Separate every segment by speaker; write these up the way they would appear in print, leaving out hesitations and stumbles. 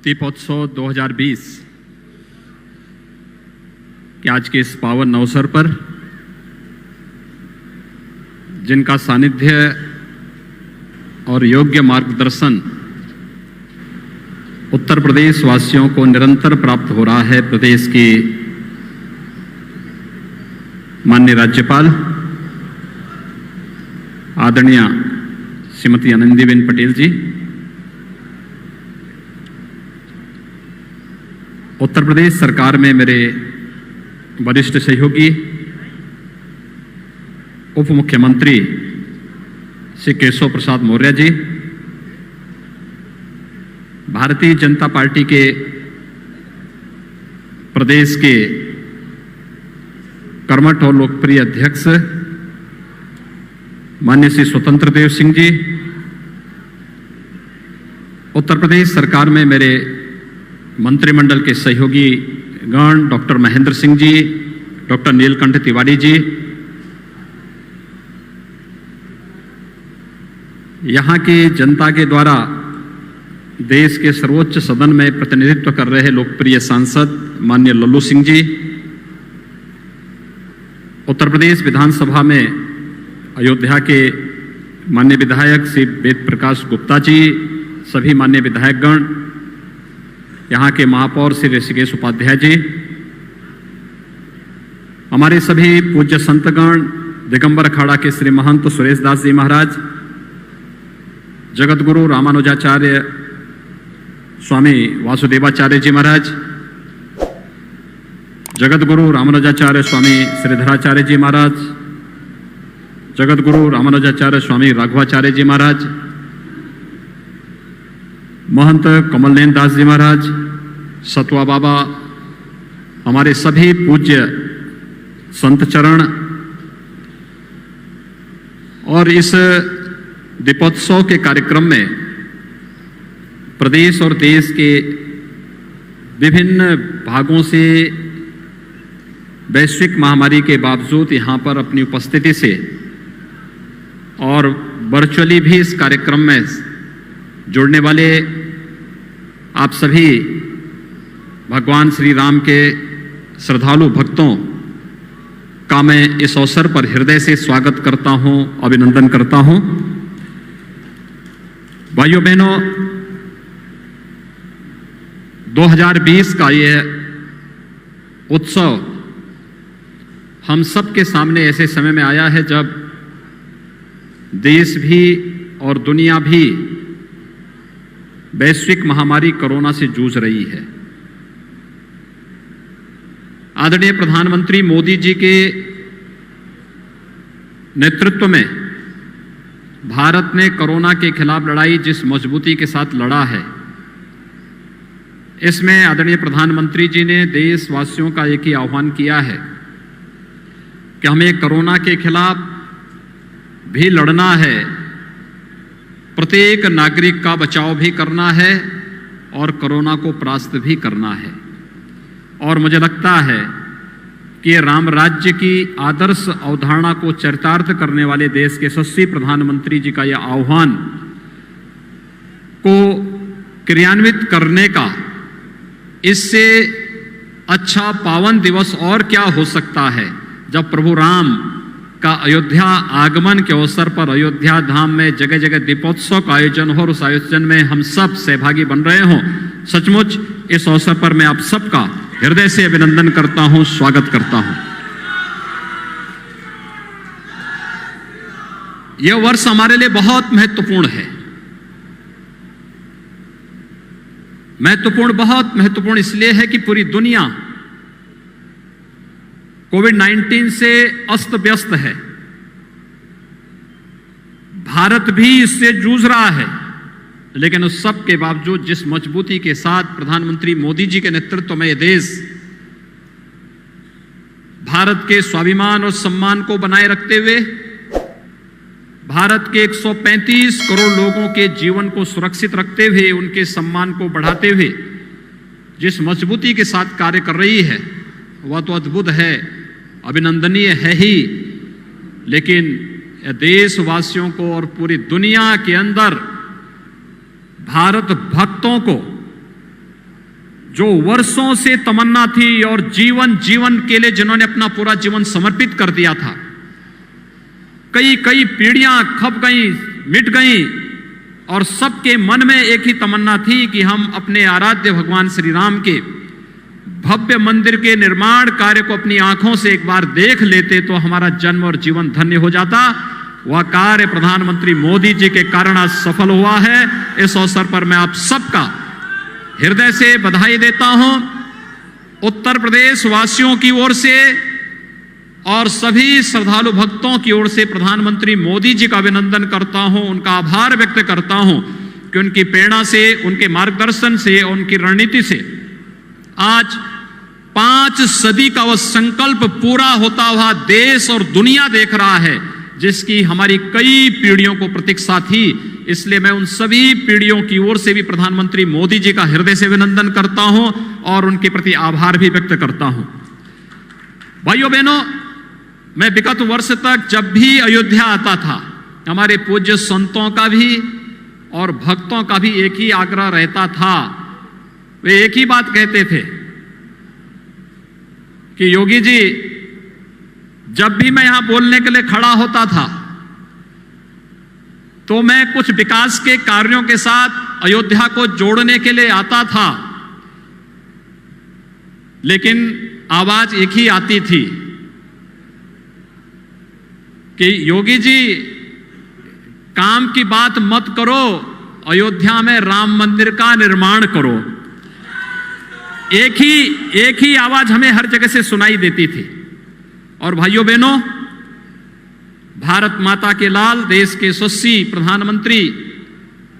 Speaker 1: दीपोत्सव 2020 के आज के इस पावन अवसर पर जिनका सानिध्य और योग्य मार्गदर्शन उत्तर प्रदेश वासियों को निरंतर प्राप्त हो रहा है, प्रदेश की माननीय राज्यपाल आदरणीय श्रीमती आनंदीबेन पटेल जी, उत्तर प्रदेश सरकार में मेरे वरिष्ठ सहयोगी उप मुख्यमंत्री श्री केशव प्रसाद मौर्य जी, भारतीय जनता पार्टी के प्रदेश के कर्मठ और लोकप्रिय अध्यक्ष माननीय श्री स्वतंत्र देव सिंह जी, उत्तर प्रदेश सरकार में मेरे मंत्रिमंडल के सहयोगी गण डॉक्टर महेंद्र सिंह जी, डॉक्टर नीलकंठ तिवारी जी, यहाँ की जनता के द्वारा देश के सर्वोच्च सदन में प्रतिनिधित्व कर रहे लोकप्रिय सांसद माननीय लल्लू सिंह जी, उत्तर प्रदेश विधानसभा में अयोध्या के माननीय विधायक श्री वेद प्रकाश गुप्ता जी, सभी माननीय विधायकगण, यहाँ के महापौर श्री ऋषिकेश उपाध्याय जी, हमारे सभी पूज्य संतगण, दिगंबर अखाड़ा के श्री महंत सुरेश दास जी महाराज, जगत गुरु रामानुजाचार्य स्वामी वासुदेवाचार्य जी महाराज, जगत गुरु रामानुजाचार्य स्वामी श्रीधराचार्य जी महाराज, जगत गुरु रामानुजाचार्य स्वामी राघवाचार्य जी महाराज, महंत कमलनैन दास जी महाराज, सतवा बाबा, हमारे सभी पूज्य संत चरण और इस दीपोत्सव के कार्यक्रम में प्रदेश और देश के विभिन्न भागों से वैश्विक महामारी के बावजूद यहाँ पर अपनी उपस्थिति से और वर्चुअली भी इस कार्यक्रम में जुड़ने वाले आप सभी भगवान श्री राम के श्रद्धालु भक्तों का मैं इस अवसर पर हृदय से स्वागत करता हूं, अभिनंदन करता हूं। भाइयों बहनों, 2020 का यह उत्सव हम सब के सामने ऐसे समय में आया है जब देश भी और दुनिया भी वैश्विक महामारी कोरोना से जूझ रही है। आदरणीय प्रधानमंत्री मोदी जी के नेतृत्व में भारत ने कोरोना के खिलाफ लड़ाई जिस मजबूती के साथ लड़ा है, इसमें आदरणीय प्रधानमंत्री जी ने देशवासियों का एक ही आह्वान किया है कि हमें कोरोना के खिलाफ भी लड़ना है, प्रत्येक नागरिक का बचाव भी करना है और कोरोना को परास्त भी करना है। और मुझे लगता है कि राम राज्य की आदर्श अवधारणा को चरितार्थ करने वाले देश के यशस्वी प्रधानमंत्री जी का यह आह्वान को क्रियान्वित करने का इससे अच्छा पावन दिवस और क्या हो सकता है, जब प्रभु राम का अयोध्या आगमन के अवसर पर अयोध्या धाम में जगह जगह दीपोत्सव का आयोजन हो और उस आयोजन में हम सब सहभागी बन रहे हों। सचमुच इस अवसर पर मैं आप सबका हृदय से अभिनंदन करता हूं, स्वागत करता हूं। यह वर्ष हमारे लिए बहुत महत्वपूर्ण है। बहुत महत्वपूर्ण इसलिए है कि पूरी दुनिया कोविड-19 से अस्त व्यस्त है। भारत भी इससे जूझ रहा है, लेकिन उस सब के बावजूद जिस मजबूती के साथ प्रधानमंत्री मोदी जी के नेतृत्व में यह देश भारत के स्वाभिमान और सम्मान को बनाए रखते हुए भारत के 135 करोड़ लोगों के जीवन को सुरक्षित रखते हुए उनके सम्मान को बढ़ाते हुए जिस मजबूती के साथ कार्य कर रही है, वह तो अद्भुत है, अभिनंदनीय है ही। लेकिन देशवासियों को और पूरी दुनिया के अंदर भारत भक्तों को जो वर्षों से तमन्ना थी और जीवन के लिए जिन्होंने अपना पूरा जीवन समर्पित कर दिया था, कई कई पीढ़ियां खप गई, मिट गई, और सबके मन में एक ही तमन्ना थी कि हम अपने आराध्य भगवान श्री राम के भव्य मंदिर के निर्माण कार्य को अपनी आंखों से एक बार देख लेते तो हमारा जन्म और जीवन धन्य हो जाता। वह कार्य प्रधानमंत्री मोदी जी के कारण आज सफल हुआ है। इस अवसर पर मैं आप सबका हृदय से बधाई देता हूं। उत्तर प्रदेश वासियों की ओर से और सभी श्रद्धालु भक्तों की ओर से प्रधानमंत्री मोदी जी का अभिनंदन करता हूं, उनका आभार व्यक्त करता हूं कि उनकी प्रेरणा से, उनके मार्गदर्शन से, उनकी रणनीति से आज 5 सदी का वह संकल्प पूरा होता हुआ देश और दुनिया देख रहा है, जिसकी हमारी कई पीढ़ियों को प्रतीक्षा थी। इसलिए मैं उन सभी पीढ़ियों की ओर से भी प्रधानमंत्री मोदी जी का हृदय से अभिनंदन करता हूं और उनके प्रति आभार भी व्यक्त करता हूं। भाइयों बहनों, मैं विगत वर्ष तक जब भी अयोध्या आता था, हमारे पूज्य संतों का भी और भक्तों का भी एक ही आग्रह रहता था। वे एक ही बात कहते थे कि योगी जी, जब भी मैं यहां बोलने के लिए खड़ा होता था तो मैं कुछ विकास के कार्यों के साथ अयोध्या को जोड़ने के लिए आता था, लेकिन आवाज एक ही आती थी कि योगी जी, काम की बात मत करो, अयोध्या में राम मंदिर का निर्माण करो। एक ही आवाज हमें हर जगह से सुनाई देती थी। और भाइयों बहनों, भारत माता के लाल, देश के यशस्वी प्रधानमंत्री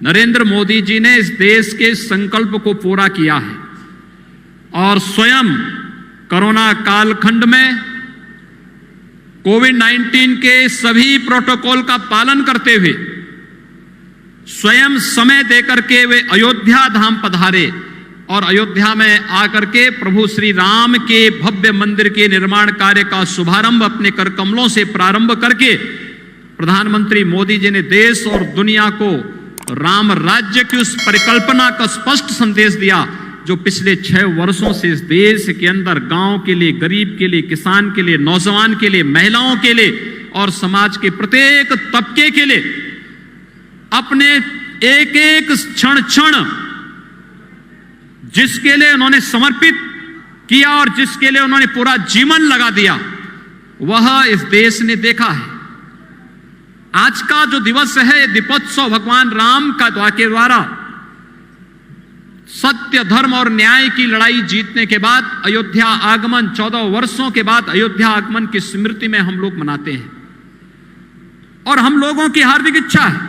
Speaker 1: नरेंद्र मोदी जी ने इस देश के संकल्प को पूरा किया है और स्वयं कोरोना कालखंड में कोविड-19 के सभी प्रोटोकॉल का पालन करते हुए स्वयं समय देकर के वे अयोध्या धाम पधारे और अयोध्या में आकर के प्रभु श्री राम के भव्य मंदिर के निर्माण कार्य का शुभारंभ अपने कर कमलों से प्रारंभ करके प्रधानमंत्री मोदी जी ने देश और दुनिया को राम राज्य की उस परिकल्पना का स्पष्ट संदेश दिया, जो पिछले 6 वर्षों से इस देश के अंदर गांव के लिए, गरीब के लिए, किसान के लिए, नौजवान के लिए, महिलाओं के लिए और समाज के प्रत्येक तबके के लिए अपने एक एक क्षण जिसके लिए उन्होंने समर्पित किया और जिसके लिए उन्होंने पूरा जीवन लगा दिया, वह इस देश ने देखा है। आज का जो दिवस है, दीपोत्सव भगवान राम का द्वारा सत्य, धर्म और न्याय की लड़ाई जीतने के बाद अयोध्या आगमन, 14 वर्षों के बाद अयोध्या आगमन की स्मृति में हम लोग मनाते हैं। और हम लोगों की हार्दिक इच्छा है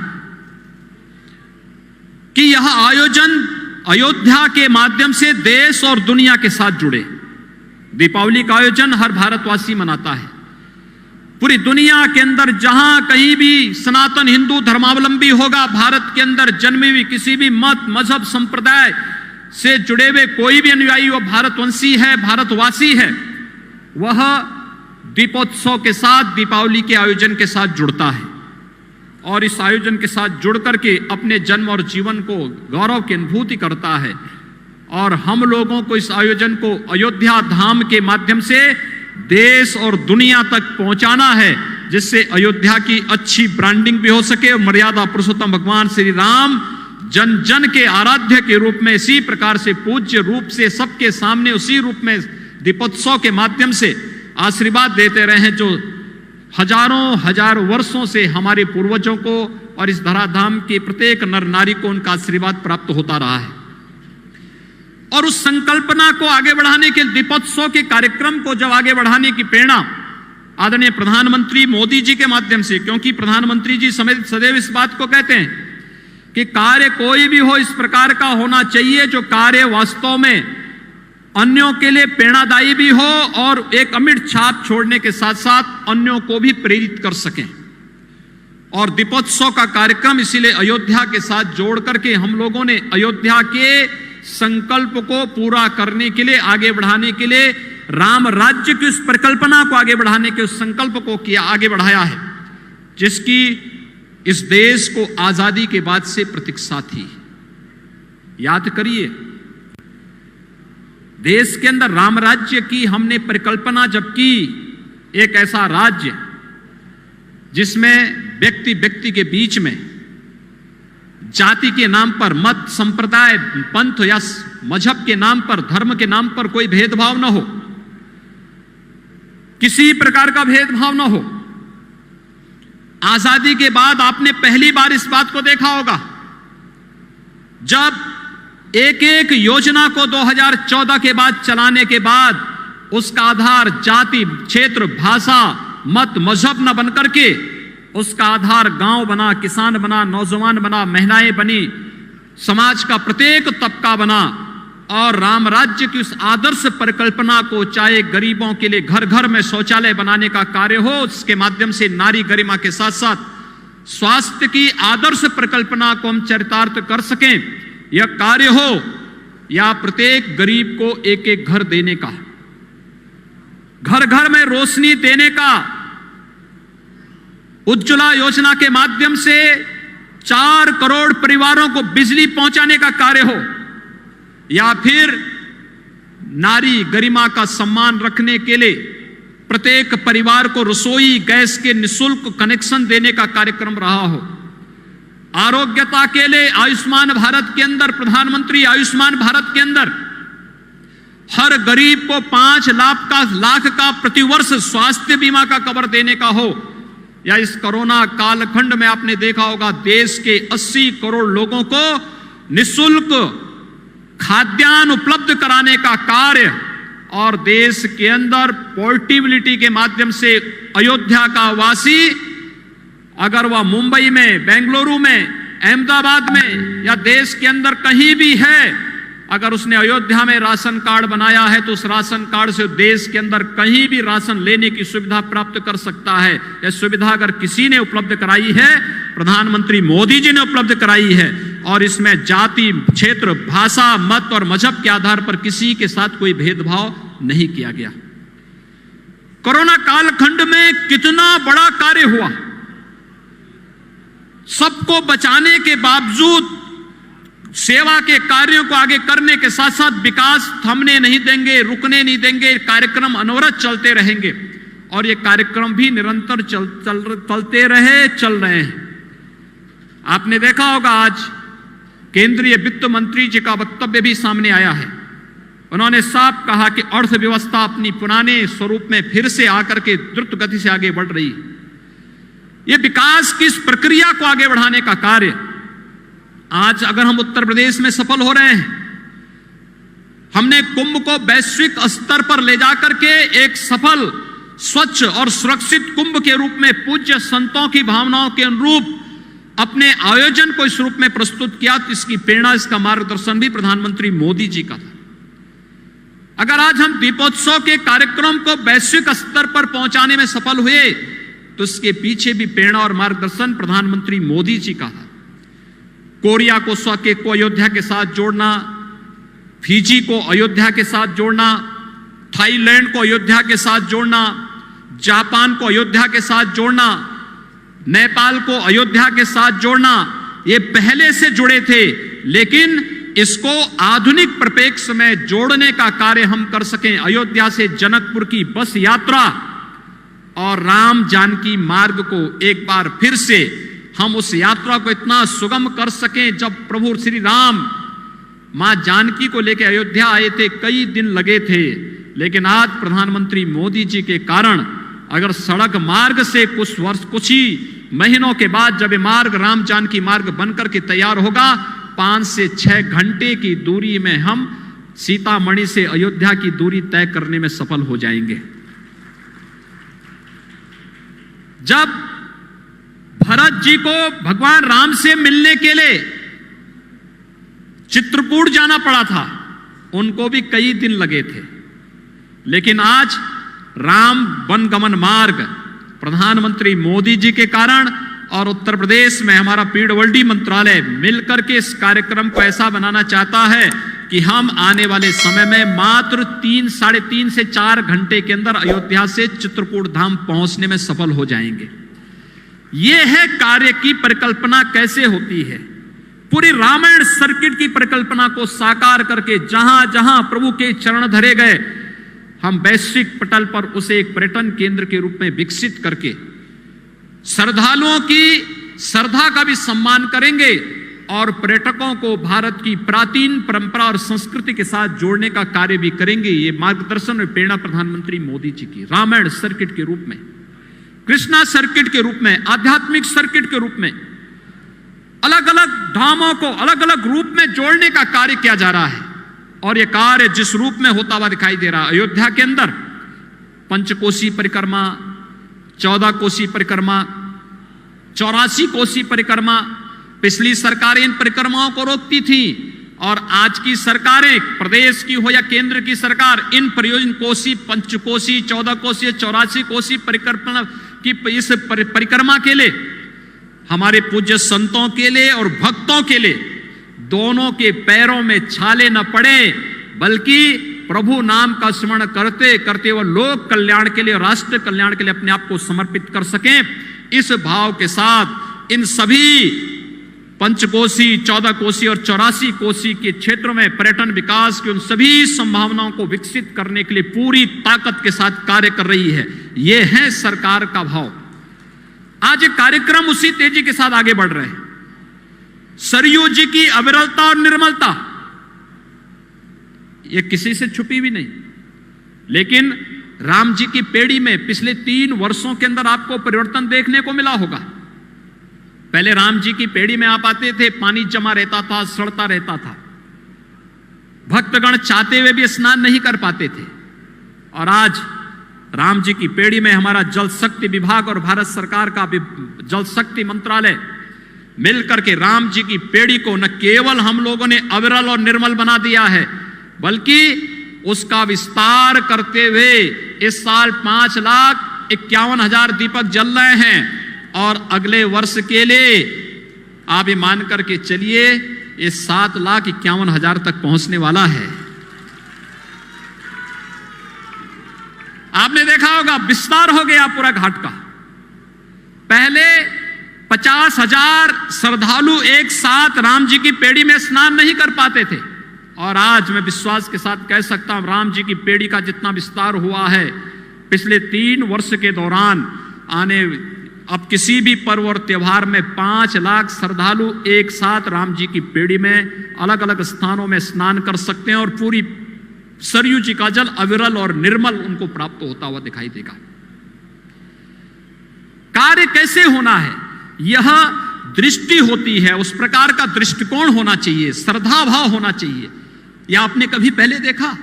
Speaker 1: कि यह आयोजन अयोध्या के माध्यम से देश और दुनिया के साथ जुड़े। दीपावली का आयोजन हर भारतवासी मनाता है। पूरी दुनिया के अंदर जहां कहीं भी सनातन हिंदू धर्मावलंबी होगा, भारत के अंदर जन्मी हुई किसी भी मत, मजहब, संप्रदाय से जुड़े हुए कोई भी अनुयायी वो भारतवंशी है, भारतवासी है, वह दीपोत्सव के साथ, दीपावली के आयोजन के साथ जुड़ता है और इस आयोजन के साथ जुड़ करके अपने जन्म और जीवन को गौरव की अनुभूति करता है। और हम लोगों को इस आयोजन को अयोध्या धाम के माध्यम से देश और दुनिया तक पहुंचाना है, जिससे अयोध्या की अच्छी ब्रांडिंग भी हो सके और मर्यादा पुरुषोत्तम भगवान श्री राम जन जन के आराध्य के रूप में, इसी प्रकार से पूज्य रूप से सबके सामने उसी रूप में दीपोत्सव के माध्यम से आशीर्वाद देते रहे, जो हजारों वर्षों से हमारे पूर्वजों को और इस धराधाम के प्रत्येक नर नारी को उनका आशीर्वाद प्राप्त होता रहा है। और उस संकल्पना को आगे बढ़ाने के, दीपोत्सव के कार्यक्रम को जब आगे बढ़ाने की प्रेरणा आदरणीय प्रधानमंत्री मोदी जी के माध्यम से, क्योंकि प्रधानमंत्री जी सदैव इस बात को कहते हैं कि कार्य कोई भी हो इस प्रकार का होना चाहिए जो कार्य वास्तव में अन्यों के लिए प्रेरणादायी भी हो और एक अमिट छाप छोड़ने के साथ साथ अन्यों को भी प्रेरित कर सकें। और दीपोत्सव का कार्यक्रम इसीलिए अयोध्या के साथ जोड़ करके हम लोगों ने अयोध्या के संकल्प को पूरा करने के लिए, आगे बढ़ाने के लिए, राम राज्य की उस परिकल्पना को आगे बढ़ाने के उस संकल्प को किया, आगे बढ़ाया है, जिसकी इस देश को आजादी के बाद से प्रतीक्षा थी। याद करिए, देश के अंदर राम राज्य की हमने परिकल्पना जब की, एक ऐसा राज्य जिसमें व्यक्ति व्यक्ति के बीच में जाति के नाम पर, मत, संप्रदाय, पंथ या मजहब के नाम पर, धर्म के नाम पर कोई भेदभाव न हो, किसी प्रकार का भेदभाव न हो। आजादी के बाद आपने पहली बार इस बात को देखा होगा जब एक एक योजना को 2014 के बाद चलाने के बाद उसका आधार जाति, क्षेत्र, भाषा, मत, मजहब न बनकर के उसका आधार गांव बना, किसान बना, नौजवान बना, महिलाएं बनी, समाज का प्रत्येक तबका बना और राम राज्य की उस आदर्श परिकल्पना को, चाहे गरीबों के लिए घर घर में शौचालय बनाने का कार्य हो, उसके माध्यम से नारी गरिमा के साथ साथ स्वास्थ्य की आदर्श परिकल्पना को हम चरितार्थ कर सकें, यह कार्य हो, या प्रत्येक गरीब को एक एक घर देने का, घर घर में रोशनी देने का, उज्ज्वला योजना के माध्यम से 4 करोड़ परिवारों को बिजली पहुंचाने का कार्य हो, या फिर नारी गरिमा का सम्मान रखने के लिए प्रत्येक परिवार को रसोई गैस के निःशुल्क कनेक्शन देने का कार्यक्रम रहा हो, आरोग्यता के लिए आयुष्मान भारत के अंदर, प्रधानमंत्री आयुष्मान भारत के अंदर हर गरीब को 5 लाख का प्रतिवर्ष स्वास्थ्य बीमा का कवर देने का हो, या इस कोरोना कालखंड में आपने देखा होगा देश के 80 करोड़ लोगों को निःशुल्क खाद्यान्न उपलब्ध कराने का कार्य, और देश के अंदर पोर्टेबिलिटी के माध्यम से अयोध्या का वासी अगर वह मुंबई में, बेंगलुरु में, अहमदाबाद में या देश के अंदर कहीं भी है, अगर उसने अयोध्या में राशन कार्ड बनाया है तो उस राशन कार्ड से देश के अंदर कहीं भी राशन लेने की सुविधा प्राप्त कर सकता है। यह सुविधा अगर किसी ने उपलब्ध कराई है, प्रधानमंत्री मोदी जी ने उपलब्ध कराई है, और इसमें जाति, क्षेत्र, भाषा, मत और मजहब के आधार पर किसी के साथ कोई भेदभाव नहीं किया गया। कोरोना कालखंड में कितना बड़ा कार्य हुआ, सबको बचाने के बावजूद सेवा के कार्यों को आगे करने के साथ साथ विकास थमने नहीं देंगे, रुकने नहीं देंगे, कार्यक्रम अनवरत चलते रहेंगे, और ये कार्यक्रम भी निरंतर चलते रहे, चल रहे हैं। आपने देखा होगा आज केंद्रीय वित्त मंत्री जी का वक्तव्य भी सामने आया है। उन्होंने साफ कहा कि अर्थव्यवस्था अपनी पुराने स्वरूप में फिर से आकर के द्रुत गति से आगे बढ़ रही है। ये विकास की इस प्रक्रिया को आगे बढ़ाने का कार्य आज अगर हम उत्तर प्रदेश में सफल हो रहे हैं, हमने कुंभ को वैश्विक स्तर पर ले जाकर के एक सफल, स्वच्छ और सुरक्षित कुंभ के रूप में पूज्य संतों की भावनाओं के अनुरूप अपने आयोजन को इस रूप में प्रस्तुत किया, तो इसकी प्रेरणा, इसका मार्गदर्शन भी प्रधानमंत्री मोदी जी का था। अगर आज हम दीपोत्सव के कार्यक्रम को वैश्विक स्तर पर पहुंचाने में सफल हुए, तो इसके पीछे भी प्रेरणा और मार्गदर्शन प्रधानमंत्री मोदी जी का था। कोरिया को स्वकेक को अयोध्या के साथ जोड़ना, फिजी को अयोध्या के साथ जोड़ना, थाईलैंड को अयोध्या के साथ जोड़ना, जापान को अयोध्या के साथ जोड़ना, नेपाल को अयोध्या के साथ जोड़ना, ये पहले से जुड़े थे, लेकिन इसको आधुनिक परिप्रेक्ष्य में जोड़ने का कार्य हम कर सकें। अयोध्या से जनकपुर की बस यात्रा और राम जानकी मार्ग को एक बार फिर से हम उस यात्रा को इतना सुगम कर सकें। जब प्रभु श्री राम मां जानकी को लेकर अयोध्या आए थे, कई दिन लगे थे, लेकिन आज प्रधानमंत्री मोदी जी के कारण अगर सड़क मार्ग से कुछ ही महीनों के बाद जब ये मार्ग राम जानकी मार्ग बनकर के तैयार होगा, 5 से 6 घंटे की दूरी में हम सीतामढ़ी से अयोध्या की दूरी तय करने में सफल हो जाएंगे। जब भरत जी को भगवान राम से मिलने के लिए चित्रकूट जाना पड़ा था, उनको भी कई दिन लगे थे, लेकिन आज राम वनगमन मार्ग प्रधानमंत्री मोदी जी के कारण और उत्तर प्रदेश में हमारा पीडब्ल्यूडी मंत्रालय मिलकर के इस कार्यक्रम को ऐसा बनाना चाहता है कि हम आने वाले समय में मात्र 3-3.5 से 4 घंटे के अंदर अयोध्या से चित्रकूट धाम पहुंचने में सफल हो जाएंगे। यह है कार्य की परिकल्पना कैसे होती है। पूरी रामायण सर्किट की परिकल्पना को साकार करके जहां जहां प्रभु के चरण धरे गए, हम वैश्विक पटल पर उसे एक पर्यटन केंद्र के रूप में विकसित करके श्रद्धालुओं की श्रद्धा का भी सम्मान करेंगे और पर्यटकों को भारत की प्राचीन परंपरा और संस्कृति के साथ जोड़ने का कार्य भी करेंगे। ये मार्गदर्शन और प्रेरणा प्रधानमंत्री मोदी जी की रामायण सर्किट के रूप में, कृष्णा सर्किट के रूप में, आध्यात्मिक सर्किट के रूप में अलग अलग धामों को अलग अलग रूप में जोड़ने का कार्य किया जा रहा है। और यह कार्य जिस रूप में होता हुआ दिखाई दे रहा है, अयोध्या के अंदर पंचकोसी परिक्रमा, 14 कोसी परिक्रमा, 84 कोसी परिक्रमा, पिछली सरकारें इन परिक्रमाओं को रोकती थी और आज की सरकारें, प्रदेश की हो या केंद्र की सरकार, इन प्रयोजन कोसी, पंचकोसी, 14 कोसी, 84 कोसी परिक्रमा की इस परिक्रमा के लिए, हमारे पूज्य संतों के लिए और भक्तों के लिए दोनों के पैरों में छाले न पड़े, बल्कि प्रभु नाम का स्मरण करते करते वो लोक कल्याण के लिए, राष्ट्र कल्याण के लिए अपने आप को समर्पित कर सकें। इस भाव के साथ इन सभी पंचकोसी, 14 कोसी और 84 कोसी के क्षेत्रों में पर्यटन विकास की उन सभी संभावनाओं को विकसित करने के लिए पूरी ताकत के साथ कार्य कर रही है। यह है सरकार का भाव। आज ये कार्यक्रम उसी तेजी के साथ आगे बढ़ रहे हैं। सरयू जी की अविरलता और निर्मलता ये किसी से छुपी भी नहीं, लेकिन राम जी की पेड़ी में पिछले 3 वर्षों के अंदर आपको परिवर्तन देखने को मिला होगा। पहले राम जी की पेड़ी में आप आते थे, पानी जमा रहता था, सड़ता रहता था, भक्तगण चाहते हुए भी स्नान नहीं कर पाते थे। और आज राम जी की पेड़ी में हमारा जल शक्ति विभाग और भारत सरकार का जल शक्ति मंत्रालय मिलकर के राम जी की पेड़ी को न केवल हम लोगों ने अविरल और निर्मल बना दिया है, बल्कि उसका विस्तार करते हुए इस साल 5,51,000 दीपक जल रहे हैं और अगले वर्ष के लिए आप ये मान करके चलिए ये 7,51,000 तक पहुंचने वाला है। आपने देखा होगा विस्तार हो गया पूरा घाट का। पहले 50,000 श्रद्धालु एक साथ राम जी की पेड़ी में स्नान नहीं कर पाते थे, और आज मैं विश्वास के साथ कह सकता हूं राम जी की पेड़ी का जितना विस्तार हुआ है पिछले 3 वर्ष के दौरान, अब किसी भी पर्व और त्योहार में 5 लाख श्रद्धालु एक साथ राम जी की पेड़ी में अलग अलग स्थानों में स्नान कर सकते हैं और पूरी सरयू जी का जल अविरल और निर्मल उनको प्राप्त होता हुआ दिखाई देगा। कार्य कैसे होना है, यह दृष्टि होती है, उस प्रकार का दृष्टिकोण होना चाहिए, श्रद्धा भाव होना चाहिए। यह आपने कभी पहले देखा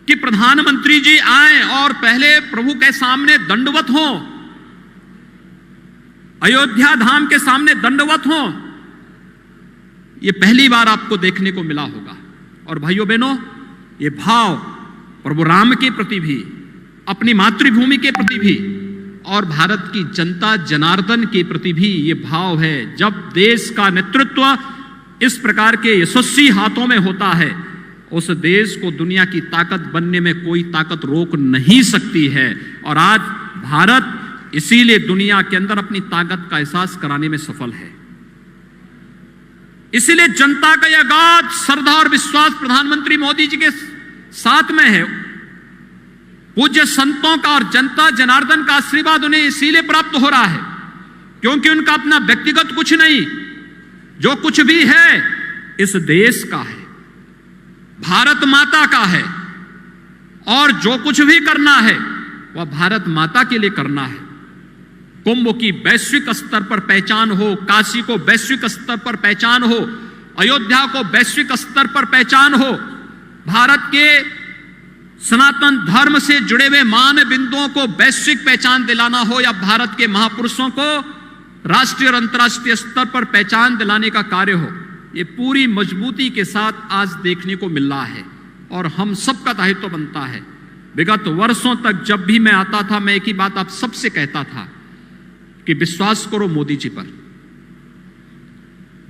Speaker 1: कि प्रधानमंत्री जी आए और पहले प्रभु के सामने दंडवत हो, अयोध्या धाम के सामने दंडवत हो? यह पहली बार आपको देखने को मिला होगा। और भाइयों बहनों, यह भाव प्रभु राम के प्रति भी, अपनी मातृभूमि के प्रति भी और भारत की जनता जनार्दन के प्रति भी ये भाव है। जब देश का नेतृत्व इस प्रकार के यशस्वी हाथों में होता है, उस देश को दुनिया की ताकत बनने में कोई ताकत रोक नहीं सकती है। और आज भारत इसीलिए दुनिया के अंदर अपनी ताकत का एहसास कराने में सफल है। इसीलिए जनता का यह अगाध श्रद्धा और विश्वास प्रधानमंत्री मोदी जी के साथ में है। पूज्य संतों का और जनता जनार्दन का आशीर्वाद उन्हें इसीलिए प्राप्त हो रहा है क्योंकि उनका अपना व्यक्तिगत कुछ नहीं, जो कुछ भी है इस देश का है, भारत माता का है, और जो कुछ भी करना है वह भारत माता के लिए करना है। कुंभ की वैश्विक स्तर पर पहचान हो, काशी को वैश्विक स्तर पर पहचान हो, अयोध्या को वैश्विक स्तर पर पहचान हो, भारत के सनातन धर्म से जुड़े हुए मान बिंदुओं को वैश्विक पहचान दिलाना हो, या भारत के महापुरुषों को राष्ट्रीय और अंतर्राष्ट्रीय स्तर पर पहचान दिलाने का कार्य हो, ये पूरी मजबूती के साथ आज देखने को मिल रहा है। और हम सबका दायित्व बनता है। विगत वर्षों तक जब भी मैं आता था, मैं एक ही बात आप सबसे कहता था कि विश्वास करो मोदी जी पर,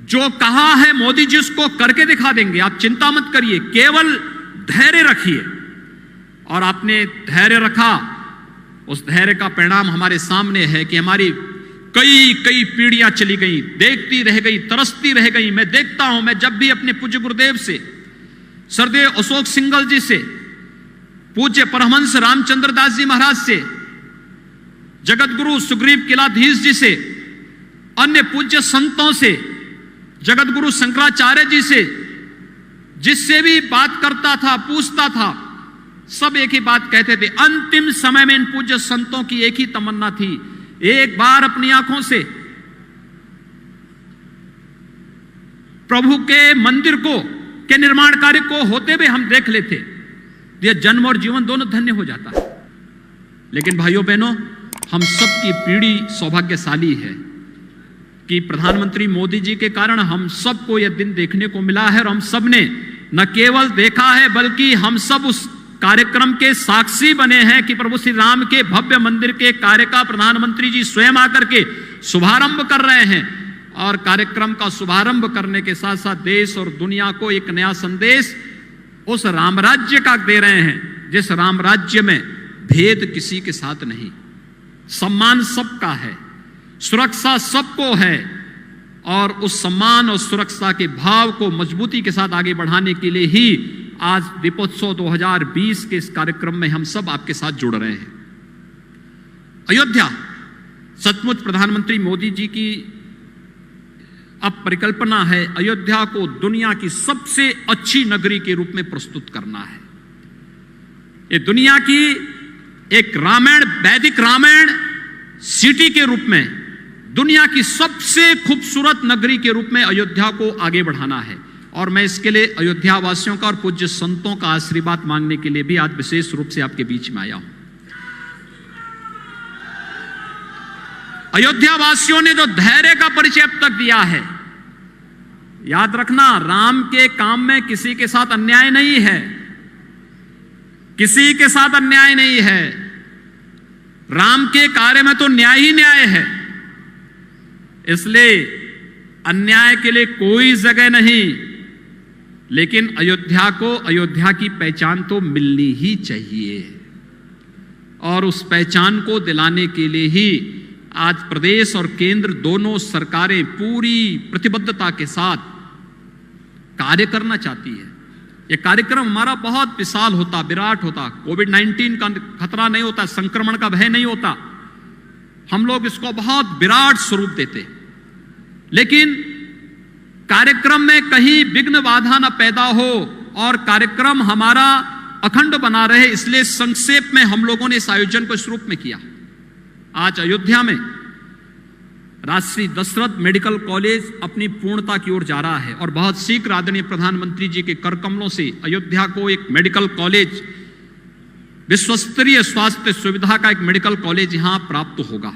Speaker 1: जो कहा है मोदी जी उसको करके दिखा देंगे, आप चिंता मत करिए, केवल धैर्य रखिए। और आपने धैर्य रखा, उस धैर्य का परिणाम हमारे सामने है कि हमारी कई कई पीढ़ियां चली गई, देखती रह गई, तरसती रह गई। मैं देखता हूं, मैं जब भी अपने पूज्य गुरुदेव से, सरदेव अशोक सिंघल जी से, पूज्य परमहंस रामचंद्र दास जी महाराज से, जगत गुरु सुग्रीव किलाधीश जी से, अन्य पूज्य संतों से, जगत गुरु शंकराचार्य जी से, जिससे भी बात करता था, पूछता था, सब एक ही बात कहते थे। अंतिम समय में इन पूज्य संतों की एक ही तमन्ना थी, एक बार अपनी आंखों से प्रभु के मंदिर को, के निर्माण कार्य को होते हुए हम देख लेते, यह जन्म और जीवन दोनों धन्य हो जाता है। लेकिन भाइयों बहनों, हम सबकी पीढ़ी सौभाग्यशाली है कि प्रधानमंत्री मोदी जी के कारण हम सबको यह दिन देखने को मिला है, और हम सब ने न केवल देखा है बल्कि हम सब उस कार्यक्रम के साक्षी बने हैं कि प्रभु श्री राम के भव्य मंदिर के कार्य का प्रधानमंत्री जी स्वयं आकर के शुभारंभ कर रहे हैं, और कार्यक्रम का शुभारंभ करने के साथ साथ देश और दुनिया को एक नया संदेश उस राम राज्य का दे रहे हैं, जिस राम राज्य में भेद किसी के साथ नहीं, सम्मान सबका है, सुरक्षा सबको है, और उस सम्मान और सुरक्षा के भाव को मजबूती के साथ आगे बढ़ाने के लिए ही आज दीपोत्सव 2020 के इस कार्यक्रम में हम सब आपके साथ जुड़ रहे हैं। अयोध्या सचमुच प्रधानमंत्री मोदी जी की अब परिकल्पना है, अयोध्या को दुनिया की सबसे अच्छी नगरी के रूप में प्रस्तुत करना है। ये दुनिया की एक रामायण, वैदिक रामायण सिटी के रूप में, दुनिया की सबसे खूबसूरत नगरी के रूप में अयोध्या को आगे बढ़ाना है। और मैं इसके लिए अयोध्या वासियों का और पूज्य संतों का आशीर्वाद मांगने के लिए भी आज विशेष रूप से आपके बीच में आया हूं। अयोध्या वासियों ने जो धैर्य का परिचय अब तक दिया है, याद रखना, राम के काम में किसी के साथ अन्याय नहीं है, किसी के साथ अन्याय नहीं है। राम के कार्य में तो न्याय ही न्याय है, इसलिए अन्याय के लिए कोई जगह नहीं। लेकिन अयोध्या को, अयोध्या की पहचान तो मिलनी ही चाहिए, और उस पहचान को दिलाने के लिए ही आज प्रदेश और केंद्र दोनों सरकारें पूरी प्रतिबद्धता के साथ कार्य करना चाहती है। यह कार्यक्रम हमारा बहुत विशाल होता, विराट होता, कोविड-19 का खतरा नहीं होता, संक्रमण का भय नहीं होता, हम लोग इसको बहुत विराट स्वरूप देते। लेकिन कार्यक्रम में कहीं विघ्न बाधा न पैदा हो और कार्यक्रम हमारा अखंड बना रहे, इसलिए संक्षेप में हम लोगों ने इस आयोजन को इस रूप में किया। आज अयोध्या में राजश्री दशरथ मेडिकल कॉलेज अपनी पूर्णता की ओर जा रहा है, और बहुत शीघ्र आदरणीय प्रधानमंत्री जी के कर कमलों से अयोध्या को एक मेडिकल कॉलेज, विश्वस्तरीय स्वास्थ्य सुविधा का एक मेडिकल कॉलेज यहां प्राप्त होगा।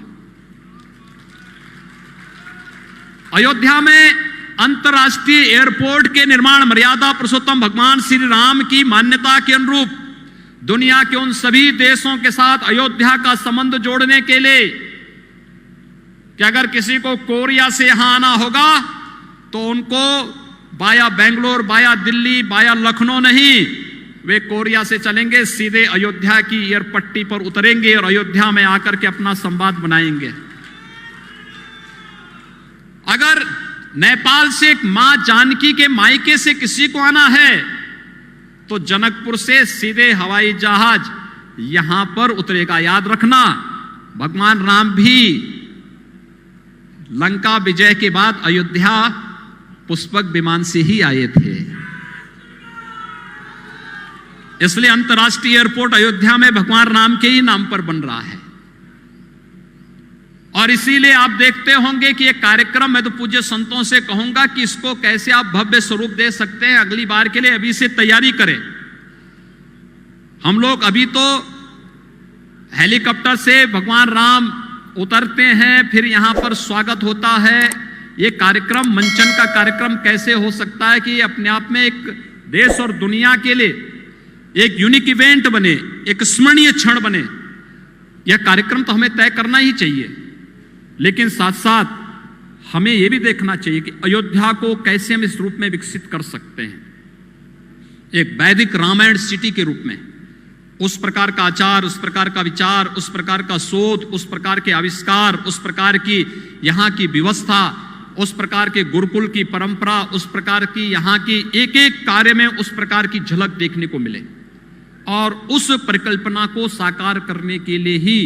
Speaker 1: अयोध्या में अंतर्राष्ट्रीय एयरपोर्ट के निर्माण मर्यादा पुरुषोत्तम भगवान श्री राम की मान्यता के अनुरूप दुनिया के उन सभी देशों के साथ अयोध्या का संबंध जोड़ने के लिए कि अगर किसी को कोरिया से यहां आना होगा तो उनको बाया बेंगलोर, बाया दिल्ली, बाया लखनऊ नहीं, वे कोरिया से चलेंगे, सीधे अयोध्या की एयरपट्टी पर उतरेंगे और अयोध्या में आकर के अपना संवाद बनाएंगे। अगर नेपाल से एक मां जानकी के मायके से किसी को आना है तो जनकपुर से सीधे हवाई जहाज यहां पर उतरेगा। याद रखना, भगवान राम भी लंका विजय के बाद अयोध्या पुष्पक विमान से ही आए थे, इसलिए अंतर्राष्ट्रीय एयरपोर्ट अयोध्या में भगवान राम के ही नाम पर बन रहा है। और इसीलिए आप देखते होंगे कि ये कार्यक्रम, मैं तो पूज्य संतों से कहूंगा कि इसको कैसे आप भव्य स्वरूप दे सकते हैं अगली बार के लिए, अभी से तैयारी करें। हम लोग अभी तो हेलीकॉप्टर से भगवान राम उतरते हैं, फिर यहां पर स्वागत होता है। ये कार्यक्रम, मंचन का कार्यक्रम कैसे हो सकता है कि अपने आप में एक देश और दुनिया के लिए एक यूनिक इवेंट बने, एक स्मरणीय क्षण बने। यह कार्यक्रम तो हमें तय करना ही चाहिए, लेकिन साथ साथ हमें यह भी देखना चाहिए कि अयोध्या को कैसे हम इस रूप में विकसित कर सकते हैं, एक वैदिक रामायण सिटी के रूप में। उस प्रकार का आचार, उस प्रकार का विचार, उस प्रकार का शोध, उस प्रकार के आविष्कार, उस प्रकार की यहाँ की व्यवस्था, उस प्रकार के गुरुकुल की परंपरा, उस प्रकार की यहाँ की एक एक कार्य में उस प्रकार की झलक देखने को मिले। और उस परिकल्पना को साकार करने के लिए ही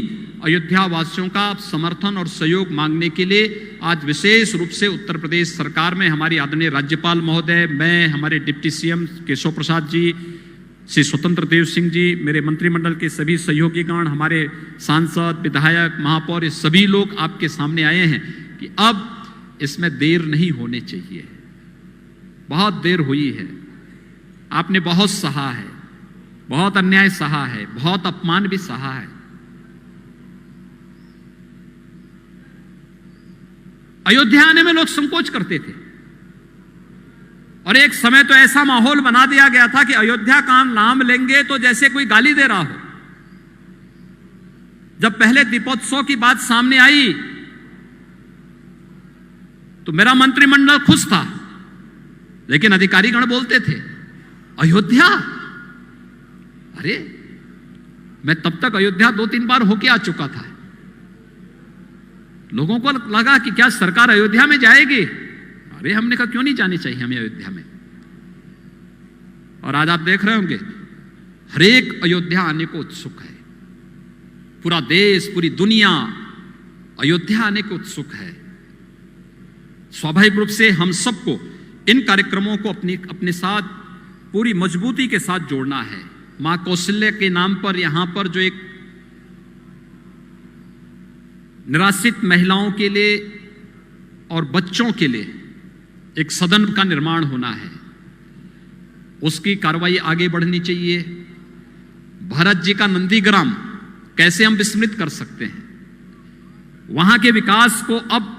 Speaker 1: अयोध्या वासियों का समर्थन और सहयोग मांगने के लिए आज विशेष रूप से उत्तर प्रदेश सरकार में हमारी आदरणीय राज्यपाल महोदय, मैं, हमारे डिप्टी सीएम केशव प्रसाद जी, श्री स्वतंत्र देव सिंह जी, मेरे मंत्रिमंडल के सभी सहयोगीगण, हमारे सांसद, विधायक, महापौर, ये सभी लोग आपके सामने आए हैं कि अब इसमें देर नहीं होनी चाहिए। बहुत देर हुई है, आपने बहुत सहा है, बहुत अन्याय सहा है, बहुत अपमान भी सहा है। अयोध्या आने में लोग संकोच करते थे और एक समय तो ऐसा माहौल बना दिया गया था कि अयोध्या का नाम लेंगे तो जैसे कोई गाली दे रहा हो। जब पहले दीपोत्सव की बात सामने आई तो मेरा मंत्रिमंडल खुश था, लेकिन अधिकारीगण बोलते थे अयोध्या, अरे मैं तब तक अयोध्या 2-3 बार होके आ चुका था। लोगों को लगा कि क्या सरकार अयोध्या में जाएगी? अरे हमने कहा क्यों नहीं जानी चाहिए हमें अयोध्या में। और आज आप देख रहे होंगे हर एक अयोध्या आने को उत्सुक है। पूरा देश, पूरी दुनिया अयोध्या आने को उत्सुक है। स्वाभाविक रूप से हम सबको इन कार्यक्रमों को अपने साथ पूरी मजबूती के साथ जोड़ना है। मां कौशल्या के नाम पर यहां पर जो एक निराश्रित महिलाओं के लिए और बच्चों के लिए एक सदन का निर्माण होना है, उसकी कार्रवाई आगे बढ़नी चाहिए। भरत जी का नंदीग्राम कैसे हम विस्मृत कर सकते हैं? वहां के विकास को अब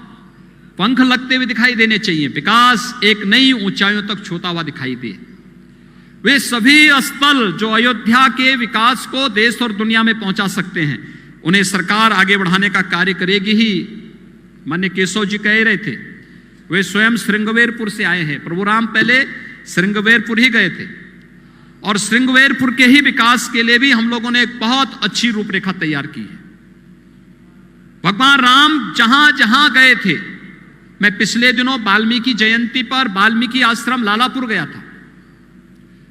Speaker 1: पंख लगते हुए दिखाई देने चाहिए। विकास एक नई ऊंचाइयों तक छूता हुआ दिखाई दे। वे सभी स्थल जो अयोध्या के विकास को देश और दुनिया में पहुंचा सकते हैं, उन्हें सरकार आगे बढ़ाने का कार्य करेगी ही। माननीय केशव जी कह रहे थे, वे स्वयं श्रृंगवेरपुर से आए हैं। प्रभु राम पहले श्रृंगवेरपुर ही गए थे और श्रृंगवेरपुर के ही विकास के लिए भी हम लोगों ने एक बहुत अच्छी रूपरेखा तैयार की है। भगवान राम जहां जहां गए थे, मैं पिछले दिनों वाल्मीकि जयंती पर वाल्मीकि आश्रम लालापुर गया था।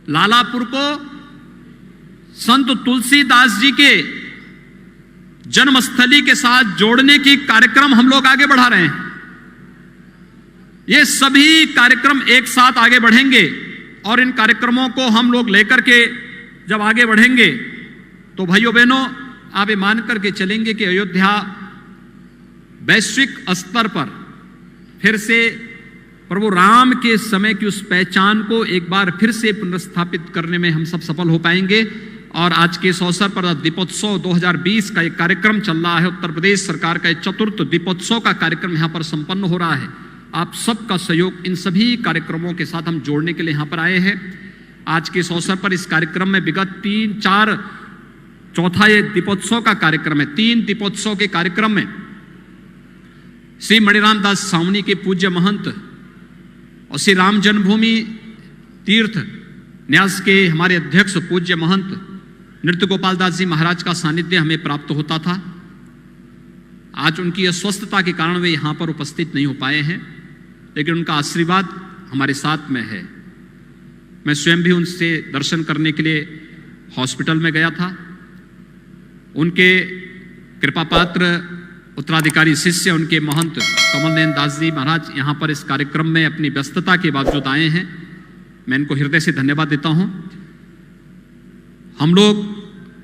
Speaker 1: लालापुर को संत तुलसीदास जी के जन्मस्थली के साथ जोड़ने की कार्यक्रम हम लोग आगे बढ़ा रहे हैं। ये सभी कार्यक्रम एक साथ आगे बढ़ेंगे और इन कार्यक्रमों को हम लोग लेकर के जब आगे बढ़ेंगे तो भाइयों बहनों, आप ये मान करके चलेंगे कि अयोध्या वैश्विक स्तर पर फिर से प्रभु राम के समय की उस पहचान को एक बार फिर से पुनर्स्थापित करने में हम सब सफल हो पाएंगे। और आज के इस अवसर पर दीपोत्सव 2020 का एक कार्यक्रम चल रहा है। उत्तर प्रदेश सरकार का चतुर्थ दीपोत्सव का कार्यक्रम यहाँ पर संपन्न हो रहा है। आप सबका सहयोग इन सभी कार्यक्रमों के साथ हम जोड़ने के लिए यहाँ पर आए हैं। आज के इस अवसर पर इस कार्यक्रम में विगत 3-4 चौथा ये दीपोत्सव का कार्यक्रम है। 3 दीपोत्सव के कार्यक्रम में श्री मणिराम दास सावनी के पूज्य महंत और श्री राम जन्मभूमि तीर्थ न्यास के हमारे अध्यक्ष पूज्य महंत नृत्य गोपाल दास जी महाराज का सानिध्य हमें प्राप्त होता था। आज उनकी अस्वस्थता के कारण वे यहाँ पर उपस्थित नहीं हो पाए हैं, लेकिन उनका आशीर्वाद हमारे साथ में है। मैं स्वयं भी उनसे दर्शन करने के लिए हॉस्पिटल में गया था। उनके कृपापात्र उत्तराधिकारी शिष्य उनके महंत कमलनयन दास जी महाराज यहाँ पर इस कार्यक्रम में अपनी व्यस्तता के बावजूद आए हैं। मैं इनको हृदय से धन्यवाद देता हूँ। हम लोग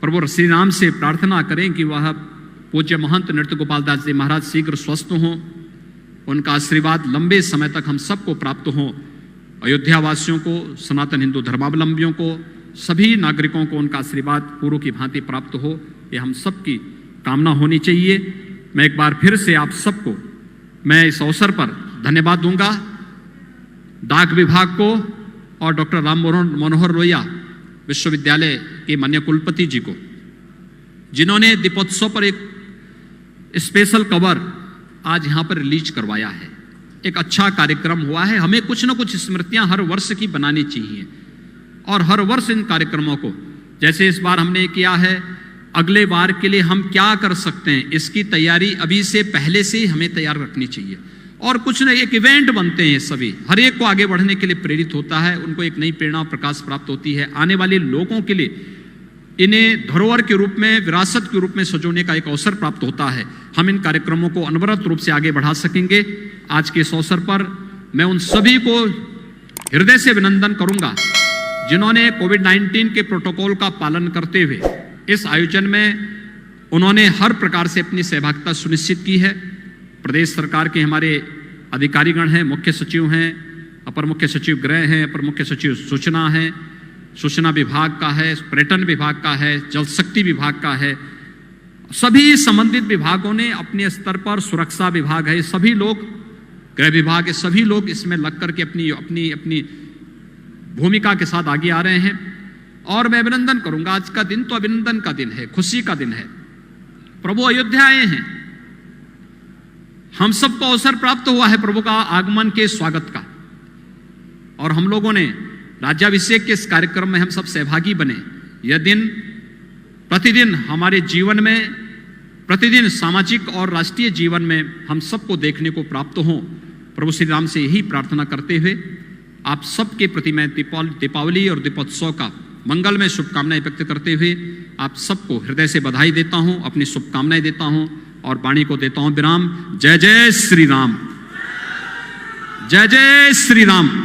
Speaker 1: प्रभु श्री राम से प्रार्थना करें कि वह पूज्य महंत नृत्य गोपाल दास जी महाराज शीघ्र स्वस्थ हों, उनका आशीर्वाद लंबे समय तक हम सबको प्राप्त हो। अयोध्या वासियों को, सनातन हिंदू धर्मावलंबियों को, सभी नागरिकों को उनका आशीर्वाद पूर्व की भांति प्राप्त हो, ये हम सबकी कामना होनी चाहिए। मैं एक बार फिर से आप सबको मैं इस अवसर पर धन्यवाद दूंगा। डाक विभाग को और डॉक्टर राम मनोहर लोहिया विश्वविद्यालय के माननीय कुलपति जी को, जिन्होंने दीपोत्सव पर एक स्पेशल कवर आज यहाँ पर रिलीज करवाया है। एक अच्छा कार्यक्रम हुआ है। हमें कुछ न कुछ स्मृतियां हर वर्ष की बनानी चाहिए और हर वर्ष इन कार्यक्रमों को जैसे इस बार हमने किया है, अगले बार के लिए हम क्या कर सकते हैं, इसकी तैयारी अभी से पहले से ही हमें तैयार रखनी चाहिए। और कुछ न एक इवेंट बनते हैं, सभी हर एक को आगे बढ़ने के लिए प्रेरित होता है, उनको एक नई प्रेरणा और प्रकाश प्राप्त होती है। आने वाले लोगों के लिए इन्हें धरोहर के रूप में, विरासत के रूप में सजोने का एक अवसर प्राप्त होता है। हम इन कार्यक्रमों को अनवरत रूप से आगे बढ़ा सकेंगे। आज के इस अवसर पर मैं उन सभी को हृदय से अभिनंदन करूंगा जिन्होंने कोविड-19 के प्रोटोकॉल का पालन करते हुए इस आयोजन में उन्होंने हर प्रकार से अपनी सहभागिता सुनिश्चित की है। प्रदेश सरकार के हमारे अधिकारीगण हैं, मुख्य सचिव हैं, अपर मुख्य सचिव गृह हैं, अपर मुख्य सचिव सूचना हैं, सूचना विभाग का है, पर्यटन विभाग का है, जल शक्ति विभाग का है, सभी संबंधित विभागों ने अपने स्तर पर, सुरक्षा विभाग है, सभी लोग, गृह विभाग है, सभी लोग इसमें लग करके अपनी अपनी अपनी भूमिका के साथ आगे आ रहे हैं। और मैं अभिनंदन करूंगा, आज का दिन तो अभिनंदन का दिन है, खुशी का दिन है। प्रभु अयोध्या आए हैं, हम सबको अवसर प्राप्त हुआ है प्रभु का आगमन के स्वागत का, और हम लोगों ने राज्याभिषेक के इस कार्यक्रम में हम सब सहभागी बने। यह दिन प्रतिदिन हमारे जीवन में, प्रतिदिन सामाजिक और राष्ट्रीय जीवन में हम सबको देखने को प्राप्त हो। प्रभु श्री राम से यही प्रार्थना करते हुए आप सबके प्रति मैं दीपावली और दीपोत्सव का मंगल में शुभकामनाएं व्यक्त करते हुए आप सबको हृदय से बधाई देता हूं, अपनी शुभकामनाएं देता हूं और वाणी को देता हूं विराम। जय जय श्री राम, जय जय श्री राम।